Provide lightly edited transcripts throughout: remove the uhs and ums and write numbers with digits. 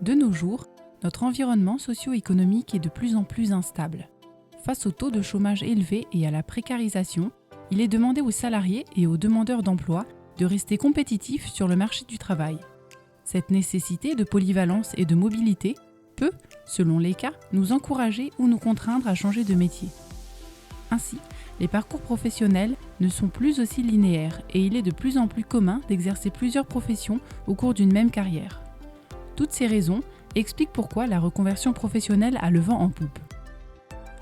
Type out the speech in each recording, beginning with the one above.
De nos jours, notre environnement socio-économique est de plus en plus instable. Face au taux de chômage élevé et à la précarisation, il est demandé aux salariés et aux demandeurs d'emploi de rester compétitifs sur le marché du travail. Cette nécessité de polyvalence et de mobilité peut, selon les cas, nous encourager ou nous contraindre à changer de métier. Ainsi, les parcours professionnels ne sont plus aussi linéaires et il est de plus en plus commun d'exercer plusieurs professions au cours d'une même carrière. Toutes ces raisons expliquent pourquoi la reconversion professionnelle a le vent en poupe.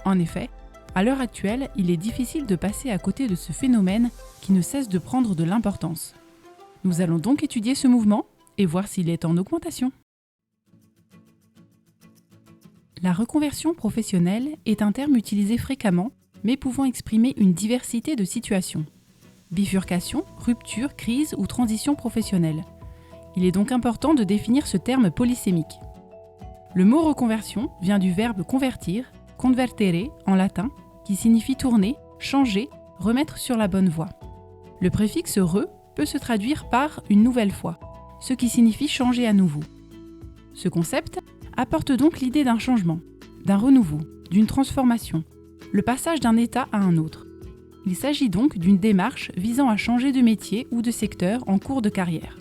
En effet, à l'heure actuelle, il est difficile de passer à côté de ce phénomène qui ne cesse de prendre de l'importance. Nous allons donc étudier ce mouvement et voir s'il est en augmentation. La reconversion professionnelle est un terme utilisé fréquemment, mais pouvant exprimer une diversité de situations. Bifurcation, rupture, crise ou transition professionnelle. Il est donc important de définir ce terme polysémique. Le mot reconversion vient du verbe convertir, convertere en latin, qui signifie tourner, changer, remettre sur la bonne voie. Le préfixe re peut se traduire par une nouvelle fois, ce qui signifie changer à nouveau. Ce concept apporte donc l'idée d'un changement, d'un renouveau, d'une transformation, le passage d'un état à un autre. Il s'agit donc d'une démarche visant à changer de métier ou de secteur en cours de carrière.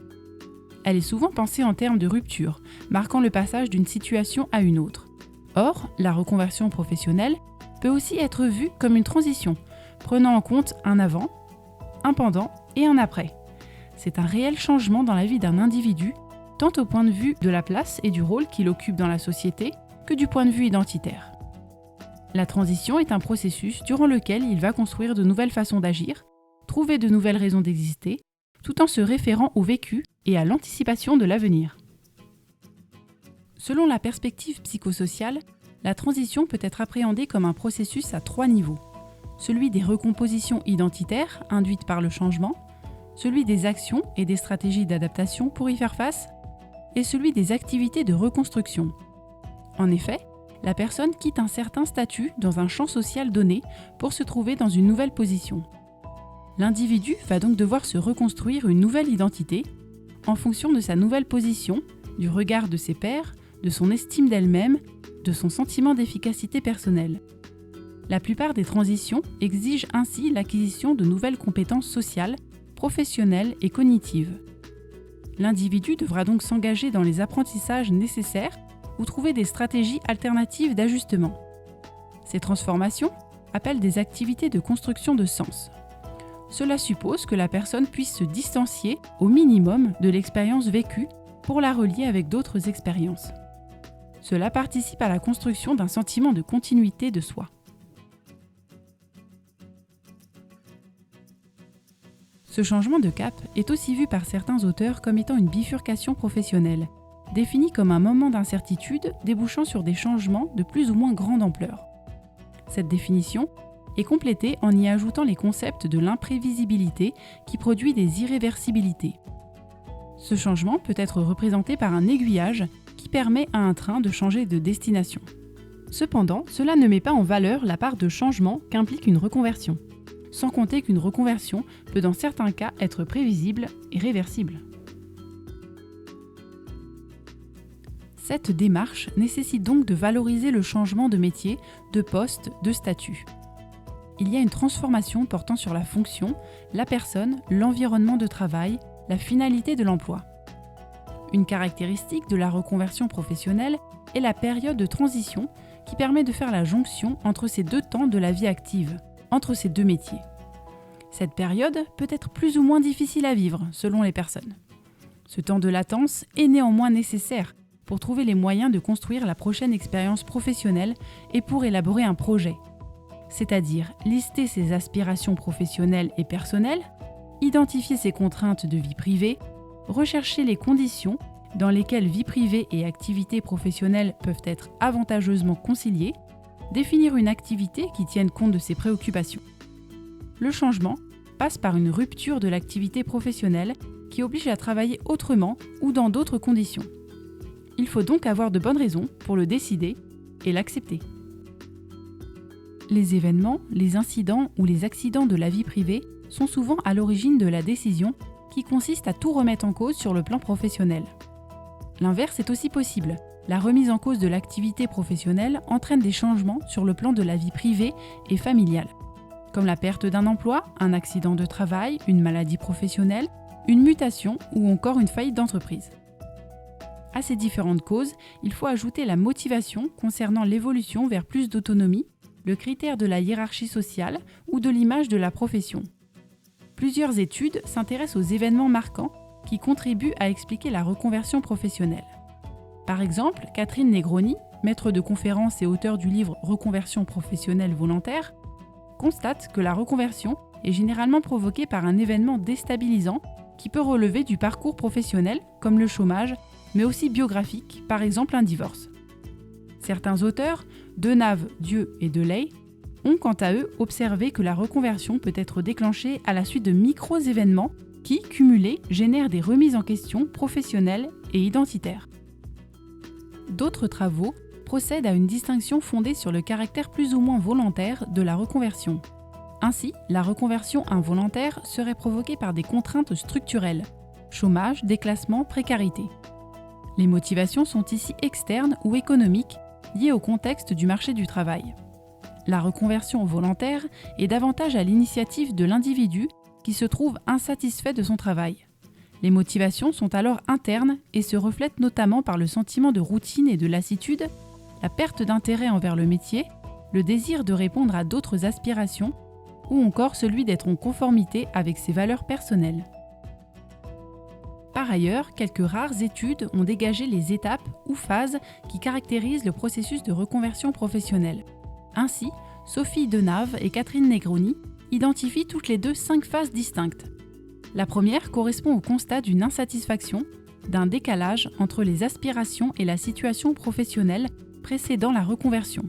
Elle est souvent pensée en termes de rupture, marquant le passage d'une situation à une autre. Or, la reconversion professionnelle peut aussi être vue comme une transition, prenant en compte un avant, un pendant et un après. C'est un réel changement dans la vie d'un individu, tant au point de vue de la place et du rôle qu'il occupe dans la société que du point de vue identitaire. La transition est un processus durant lequel il va construire de nouvelles façons d'agir, trouver de nouvelles raisons d'exister, tout en se référant au vécu et à l'anticipation de l'avenir. Selon la perspective psychosociale, la transition peut être appréhendée comme un processus à 3 niveaux. Celui des recompositions identitaires induites par le changement, celui des actions et des stratégies d'adaptation pour y faire face, et celui des activités de reconstruction. En effet, la personne quitte un certain statut dans un champ social donné pour se trouver dans une nouvelle position. L'individu va donc devoir se reconstruire une nouvelle identité en fonction de sa nouvelle position, du regard de ses pairs, de son estime d'elle-même, de son sentiment d'efficacité personnelle. La plupart des transitions exigent ainsi l'acquisition de nouvelles compétences sociales, professionnelles et cognitives. L'individu devra donc s'engager dans les apprentissages nécessaires ou trouver des stratégies alternatives d'ajustement. Ces transformations appellent des activités de construction de sens. Cela suppose que la personne puisse se distancier au minimum de l'expérience vécue pour la relier avec d'autres expériences. Cela participe à la construction d'un sentiment de continuité de soi. Ce changement de cap est aussi vu par certains auteurs comme étant une bifurcation professionnelle, définie comme un moment d'incertitude débouchant sur des changements de plus ou moins grande ampleur. Cette définition est complétée en y ajoutant les concepts de l'imprévisibilité qui produit des irréversibilités. Ce changement peut être représenté par un aiguillage qui permet à un train de changer de destination. Cependant, cela ne met pas en valeur la part de changement qu'implique une reconversion, sans compter qu'une reconversion peut dans certains cas être prévisible et réversible. Cette démarche nécessite donc de valoriser le changement de métier, de poste, de statut. Il y a une transformation portant sur la fonction, la personne, l'environnement de travail, la finalité de l'emploi. Une caractéristique de la reconversion professionnelle est la période de transition qui permet de faire la jonction entre ces deux temps de la vie active, entre ces deux métiers. Cette période peut être plus ou moins difficile à vivre selon les personnes. Ce temps de latence est néanmoins nécessaire pour trouver les moyens de construire la prochaine expérience professionnelle et pour élaborer un projet, c'est-à-dire lister ses aspirations professionnelles et personnelles, identifier ses contraintes de vie privée, rechercher les conditions dans lesquelles vie privée et activité professionnelle peuvent être avantageusement conciliées, définir une activité qui tienne compte de ses préoccupations. Le changement passe par une rupture de l'activité professionnelle qui oblige à travailler autrement ou dans d'autres conditions. Il faut donc avoir de bonnes raisons pour le décider et l'accepter. Les événements, les incidents ou les accidents de la vie privée sont souvent à l'origine de la décision qui consiste à tout remettre en cause sur le plan professionnel. L'inverse est aussi possible, la remise en cause de l'activité professionnelle entraîne des changements sur le plan de la vie privée et familiale, comme la perte d'un emploi, un accident de travail, une maladie professionnelle, une mutation ou encore une faillite d'entreprise. À ces différentes causes, il faut ajouter la motivation concernant l'évolution vers plus d'autonomie, le critère de la hiérarchie sociale ou de l'image de la profession. Plusieurs études s'intéressent aux événements marquants qui contribuent à expliquer la reconversion professionnelle. Par exemple, Catherine Negroni, maître de conférences et auteure du livre Reconversion professionnelle volontaire, constate que la reconversion est généralement provoquée par un événement déstabilisant qui peut relever du parcours professionnel comme le chômage, mais aussi biographique, par exemple un divorce. Certains auteurs, Denave, Dieu et Delay, ont quant à eux observé que la reconversion peut être déclenchée à la suite de micro-événements qui, cumulés, génèrent des remises en question professionnelles et identitaires. D'autres travaux procèdent à une distinction fondée sur le caractère plus ou moins volontaire de la reconversion. Ainsi, la reconversion involontaire serait provoquée par des contraintes structurelles, chômage, déclassement, précarité. Les motivations sont ici externes ou économiques, liées au contexte du marché du travail. La reconversion volontaire est davantage à l'initiative de l'individu qui se trouve insatisfait de son travail. Les motivations sont alors internes et se reflètent notamment par le sentiment de routine et de lassitude, la perte d'intérêt envers le métier, le désir de répondre à d'autres aspirations ou encore celui d'être en conformité avec ses valeurs personnelles. Par ailleurs, quelques rares études ont dégagé les étapes ou phases qui caractérisent le processus de reconversion professionnelle. Ainsi, Sophie Denave et Catherine Negroni identifient toutes les deux 5 phases distinctes. La première correspond au constat d'une insatisfaction, d'un décalage entre les aspirations et la situation professionnelle précédant la reconversion.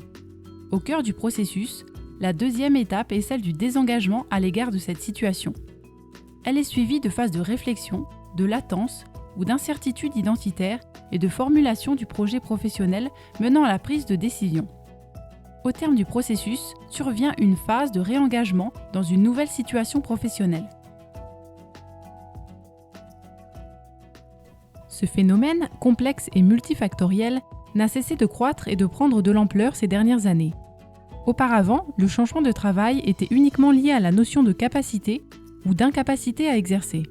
Au cœur du processus, la deuxième étape est celle du désengagement à l'égard de cette situation. Elle est suivie de phases de réflexion, de latence ou d'incertitude identitaire et de formulation du projet professionnel menant à la prise de décision. Au terme du processus, survient une phase de réengagement dans une nouvelle situation professionnelle. Ce phénomène, complexe et multifactoriel, n'a cessé de croître et de prendre de l'ampleur ces dernières années. Auparavant, le changement de travail était uniquement lié à la notion de capacité ou d'incapacité à exercer.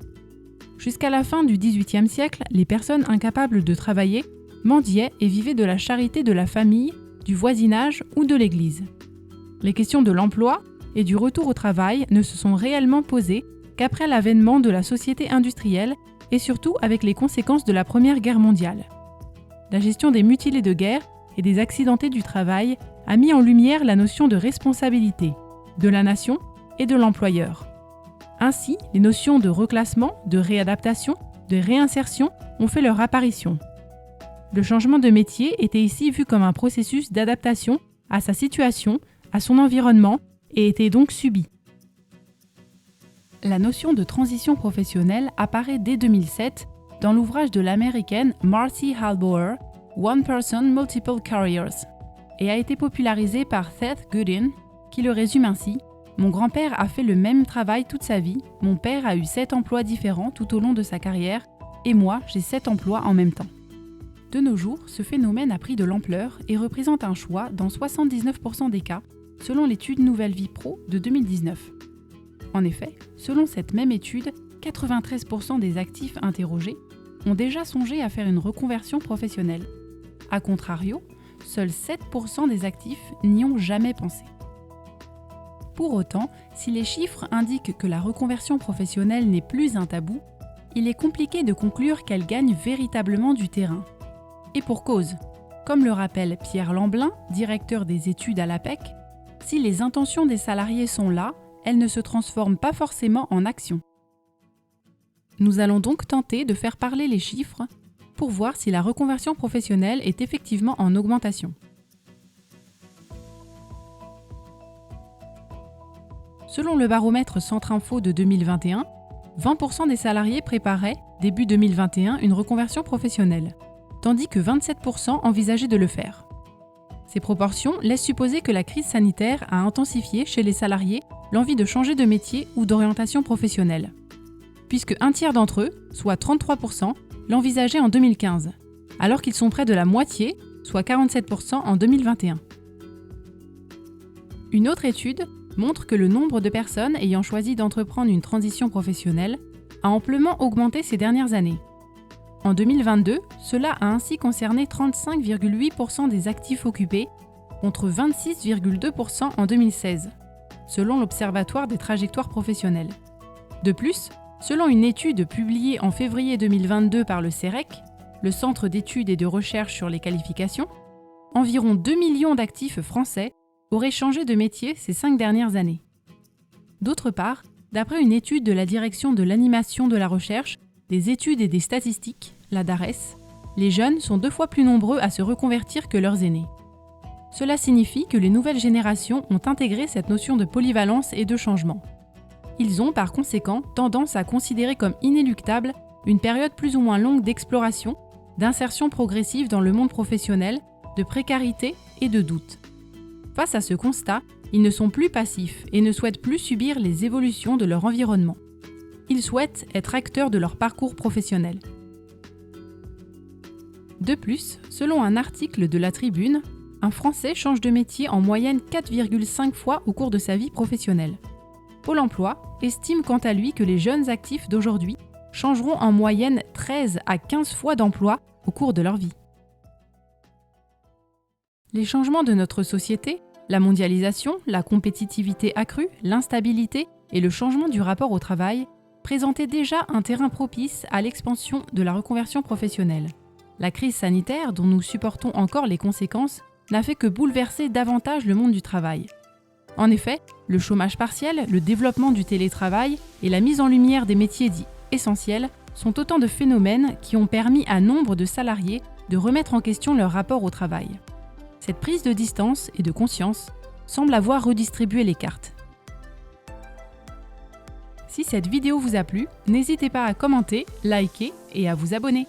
Jusqu'à la fin du XVIIIe siècle, les personnes incapables de travailler mendiaient et vivaient de la charité de la famille, du voisinage ou de l'Église. Les questions de l'emploi et du retour au travail ne se sont réellement posées qu'après l'avènement de la société industrielle et surtout avec les conséquences de la Première Guerre mondiale. La gestion des mutilés de guerre et des accidentés du travail a mis en lumière la notion de responsabilité, de la nation et de l'employeur. Ainsi, les notions de reclassement, de réadaptation, de réinsertion ont fait leur apparition. Le changement de métier était ici vu comme un processus d'adaptation à sa situation, à son environnement et était donc subi. La notion de transition professionnelle apparaît dès 2007 dans l'ouvrage de l'américaine Marcy Halbauer, One Person, Multiple Careers, et a été popularisée par Seth Godin, qui le résume ainsi: mon grand-père a fait le même travail toute sa vie, mon père a eu 7 emplois différents tout au long de sa carrière, et moi, j'ai 7 emplois en même temps. De nos jours, ce phénomène a pris de l'ampleur et représente un choix dans 79% des cas, selon l'étude Nouvelle Vie Pro de 2019. En effet, selon cette même étude, 93% des actifs interrogés ont déjà songé à faire une reconversion professionnelle. A contrario, seuls 7% des actifs n'y ont jamais pensé. Pour autant, si les chiffres indiquent que la reconversion professionnelle n'est plus un tabou, il est compliqué de conclure qu'elle gagne véritablement du terrain. Et pour cause, comme le rappelle Pierre Lamblin, directeur des études à l'APEC, si les intentions des salariés sont là, elles ne se transforment pas forcément en action. Nous allons donc tenter de faire parler les chiffres pour voir si la reconversion professionnelle est effectivement en augmentation. Selon le baromètre Centrinfo de 2021, 20% des salariés préparaient, début 2021, une reconversion professionnelle, tandis que 27% envisageaient de le faire. Ces proportions laissent supposer que la crise sanitaire a intensifié chez les salariés l'envie de changer de métier ou d'orientation professionnelle, puisque un tiers d'entre eux, soit 33%, l'envisageaient en 2015, alors qu'ils sont près de la moitié, soit 47% en 2021. Une autre étude montre que le nombre de personnes ayant choisi d'entreprendre une transition professionnelle a amplement augmenté ces dernières années. En 2022, cela a ainsi concerné 35,8% des actifs occupés, contre 26,2% en 2016, selon l'Observatoire des trajectoires professionnelles. De plus, selon une étude publiée en février 2022 par le CEREQ, le Centre d'études et de recherche sur les qualifications, environ 2 millions d'actifs français auraient changé de métier ces 5 dernières années. D'autre part, d'après une étude de la Direction de l'animation de la recherche, des études et des statistiques, la DARES, les jeunes sont 2 fois plus nombreux à se reconvertir que leurs aînés. Cela signifie que les nouvelles générations ont intégré cette notion de polyvalence et de changement. Ils ont par conséquent tendance à considérer comme inéluctable une période plus ou moins longue d'exploration, d'insertion progressive dans le monde professionnel, de précarité et de doute. Face à ce constat, ils ne sont plus passifs et ne souhaitent plus subir les évolutions de leur environnement. Ils souhaitent être acteurs de leur parcours professionnel. De plus, selon un article de La Tribune, un Français change de métier en moyenne 4,5 fois au cours de sa vie professionnelle. Pôle emploi estime quant à lui que les jeunes actifs d'aujourd'hui changeront en moyenne 13 à 15 fois d'emploi au cours de leur vie. Les changements de notre société, la mondialisation, la compétitivité accrue, l'instabilité et le changement du rapport au travail présentaient déjà un terrain propice à l'expansion de la reconversion professionnelle. La crise sanitaire, dont nous supportons encore les conséquences, n'a fait que bouleverser davantage le monde du travail. En effet, le chômage partiel, le développement du télétravail et la mise en lumière des métiers dits essentiels sont autant de phénomènes qui ont permis à nombre de salariés de remettre en question leur rapport au travail. Cette prise de distance et de conscience semble avoir redistribué les cartes. Si cette vidéo vous a plu, n'hésitez pas à commenter, liker et à vous abonner.